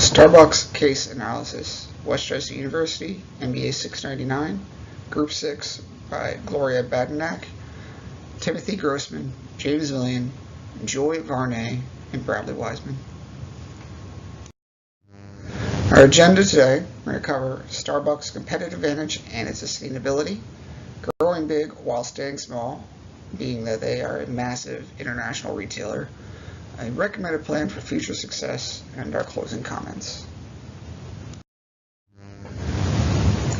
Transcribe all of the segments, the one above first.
Starbucks case analysis, Westchester University, MBA 699, Group 6 by Gloria Badanac, Timothy Grossman, James Villian, Joy Varney, and Bradley Wiseman. Our agenda today, we're going to cover Starbucks' competitive advantage and its sustainability, growing big while staying small, being that they are a massive international retailer, a recommended plan for future success, and our closing comments.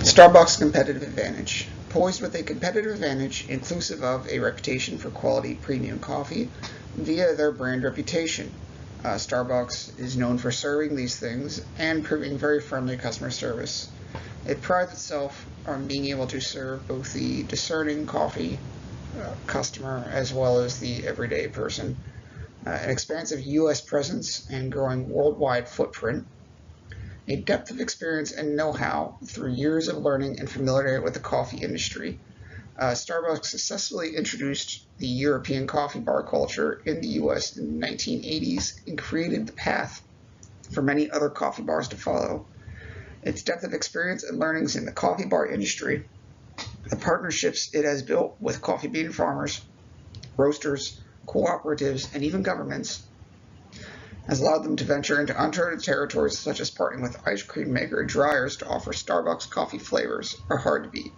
Starbucks' competitive advantage. Poised with a competitive advantage inclusive of a reputation for quality premium coffee via their brand reputation. Starbucks is known for serving these things and proving very friendly customer service. It prides itself on being able to serve both the discerning coffee customer as well as the everyday person. An expansive U.S. presence and growing worldwide footprint, a depth of experience and know-how through years of learning and familiarity with the coffee industry. Starbucks successfully introduced the European coffee bar culture in the U.S. in the 1980s and created the path for many other coffee bars to follow. Its depth of experience and learnings in the coffee bar industry, the partnerships it has built with coffee bean farmers, roasters, cooperatives, and even governments, has allowed them to venture into uncharted territories such as partnering with ice cream maker dryers to offer Starbucks coffee flavors are hard to beat.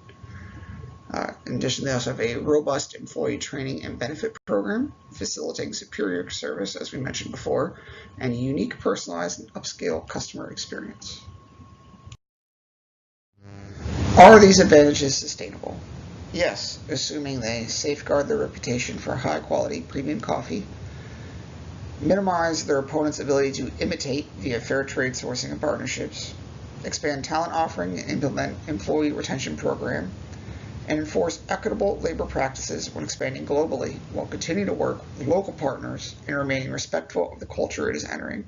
In addition, they also have a robust employee training and benefit program, facilitating superior service, as we mentioned before, and a unique, personalized, and upscale customer experience. Are these advantages sustainable? Yes, assuming they safeguard their reputation for high-quality premium coffee, minimize their opponents' ability to imitate via fair trade sourcing and partnerships, expand talent offering and implement employee retention program, and enforce equitable labor practices when expanding globally while continuing to work with local partners and remaining respectful of the culture it is entering.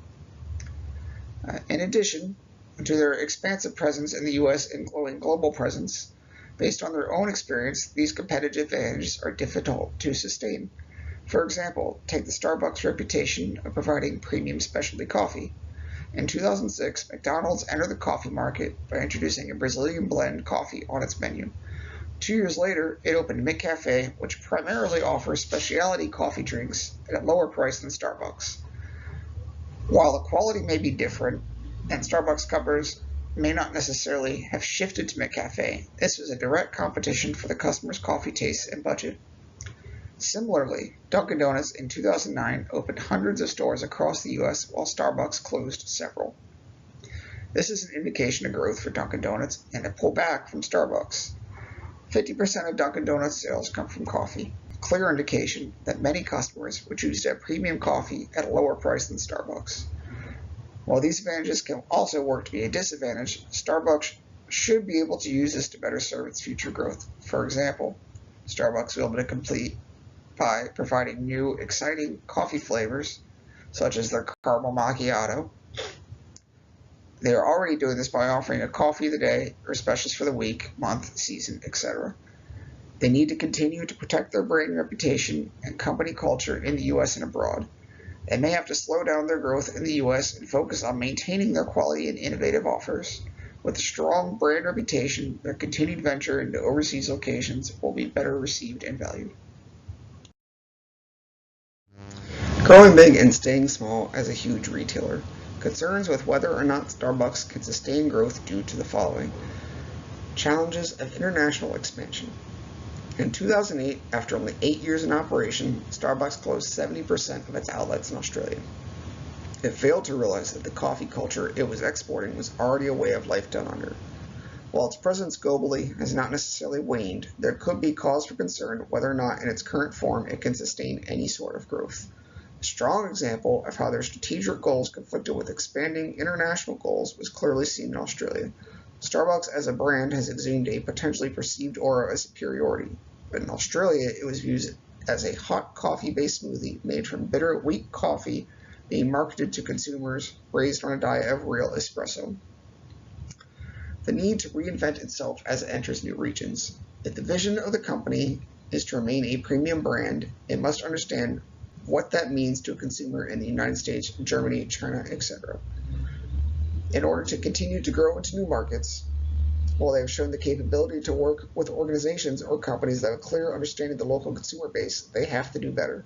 In addition to their expansive presence in the U.S. and growing global presence, based on their own experience, these competitive advantages are difficult to sustain. For example, take the Starbucks reputation of providing premium specialty coffee. In 2006, McDonald's entered the coffee market by introducing a Brazilian blend coffee on its menu. 2 years later, it opened McCafe, which primarily offers specialty coffee drinks at a lower price than Starbucks. While the quality may be different, and Starbucks customers may not necessarily have shifted to McCafe, this was a direct competition for the customer's coffee taste and budget. Similarly, Dunkin' Donuts in 2009 opened hundreds of stores across the U.S. while Starbucks closed several. This is an indication of growth for Dunkin' Donuts and a pullback from Starbucks. 50% of Dunkin' Donuts sales come from coffee, a clear indication that many customers would choose to have premium coffee at a lower price than Starbucks. While these advantages can also work to be a disadvantage, Starbucks should be able to use this to better serve its future growth. For example, Starbucks will be able to compete by providing new, exciting coffee flavors, such as their caramel macchiato. They are already doing this by offering a coffee of the day or specials for the week, month, season, etc. They need to continue to protect their brand reputation and company culture in the U.S. and abroad. They may have to slow down their growth in the U.S. and focus on maintaining their quality and innovative offers. With a strong brand reputation, their continued venture into overseas locations will be better received and valued. Growing big and staying small as a huge retailer. Concerns with whether or not Starbucks can sustain growth due to the following. Challenges of international expansion. In 2008, after only 8 years in operation, Starbucks closed 70% of its outlets in Australia. It failed to realize that the coffee culture it was exporting was already a way of life done under. While its presence globally has not necessarily waned, there could be cause for concern whether or not in its current form it can sustain any sort of growth. A strong example of how their strategic goals conflicted with expanding international goals was clearly seen in Australia. Starbucks as a brand has exuded a potentially perceived aura of superiority, but in Australia it was viewed as a hot coffee-based smoothie made from bitter, weak coffee being marketed to consumers raised on a diet of real espresso. The need to reinvent itself as it enters new regions. If the vision of the company is to remain a premium brand, it must understand what that means to a consumer in the United States, Germany, China, etc. In order to continue to grow into new markets, while they have shown the capability to work with organizations or companies that have a clear understanding of the local consumer base, they have to do better.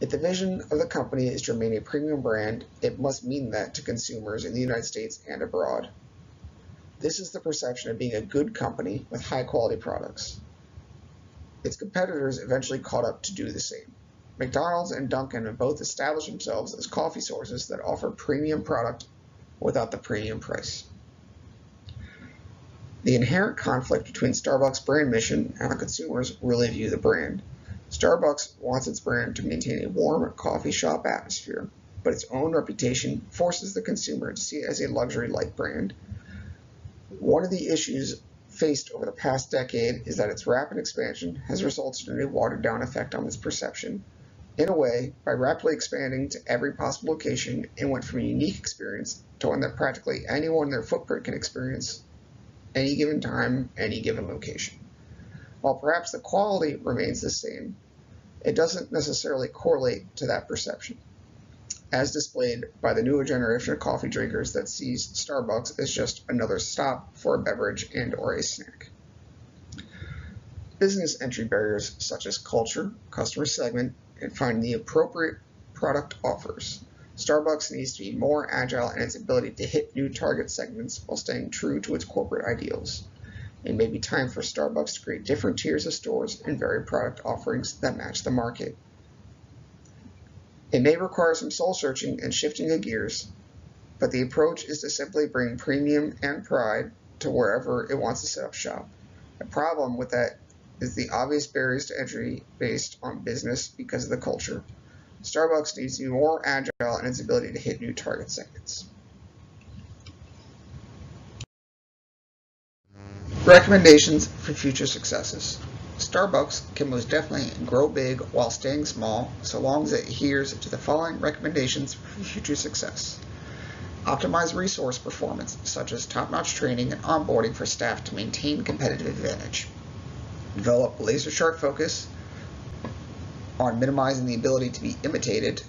If the vision of the company is to remain a premium brand, it must mean that to consumers in the United States and abroad. This is the perception of being a good company with high-quality products. Its competitors eventually caught up to do the same. McDonald's and Dunkin' have both established themselves as coffee sources that offer premium product without the premium price. The inherent conflict between Starbucks' brand mission and how consumers really view the brand. Starbucks wants its brand to maintain a warm coffee shop atmosphere, but its own reputation forces the consumer to see it as a luxury-like brand. One of the issues faced over the past decade is that its rapid expansion has resulted in a watered-down effect on its perception. In a way, by rapidly expanding to every possible location, it went from a unique experience to one that practically anyone in their footprint can experience any given time, any given location. While perhaps the quality remains the same, it doesn't necessarily correlate to that perception, as displayed by the newer generation of coffee drinkers that sees Starbucks as just another stop for a beverage and/or a snack. Business entry barriers such as culture, customer segment, and finding the appropriate product offers. Starbucks needs to be more agile in its ability to hit new target segments while staying true to its corporate ideals. It may be time for Starbucks to create different tiers of stores and varied product offerings that match the market. It may require some soul searching and shifting of gears, but the approach is to simply bring premium and pride to wherever it wants to set up shop. The problem with that is the obvious barriers to entry based on business because of the culture. Starbucks needs to be more agile in its ability to hit new target segments. Recommendations for future successes. Starbucks can most definitely grow big while staying small, so long as it adheres to the following recommendations for future success. Optimize resource performance, such as top-notch training and onboarding for staff to maintain competitive advantage. Develop laser-sharp focus on minimizing the ability to be imitated,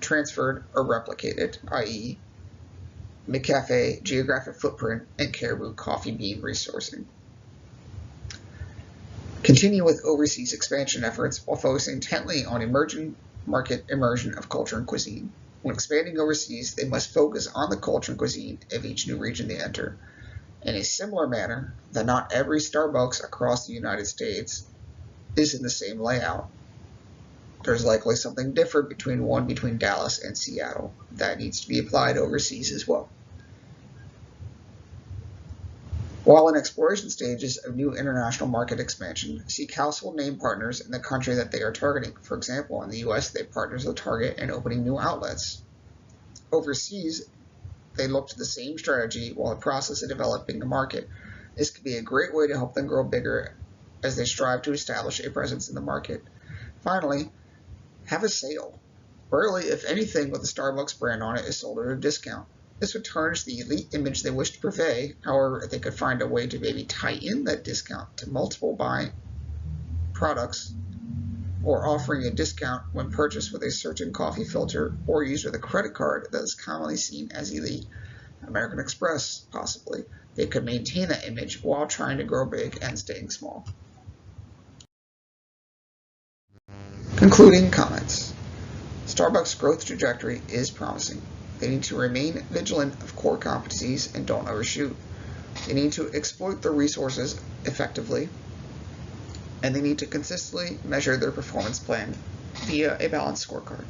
transferred, or replicated, i.e., McCafe geographic footprint and Caribou coffee bean resourcing. Continue with overseas expansion efforts while focusing intently on emerging market immersion of culture and cuisine. When expanding overseas, they must focus on the culture and cuisine of each new region they enter. In a similar manner, that not every Starbucks across the United States is in the same layout. There's likely something different between Dallas and Seattle that needs to be applied overseas as well. While in exploration stages of new international market expansion, seek household name partners in the country that they are targeting. For example, in the US, they partner with Target in opening new outlets. Overseas, they look to the same strategy while in the process of developing the market. This could be a great way to help them grow bigger as they strive to establish a presence in the market. Finally, have a sale. Rarely, if anything, with the Starbucks brand on it is sold at a discount. This would tarnish the elite image they wish to purvey. However, if they could find a way to maybe tie in that discount to multiple buy products, or offering a discount when purchased with a certain coffee filter or used with a credit card that is commonly seen as elite, American Express possibly, they could maintain that image while trying to grow big and staying small. Concluding comments. Starbucks' growth trajectory is promising. They need to remain vigilant of core competencies and don't overshoot. They need to exploit their resources effectively, and they need to consistently measure their performance plan via a balanced scorecard.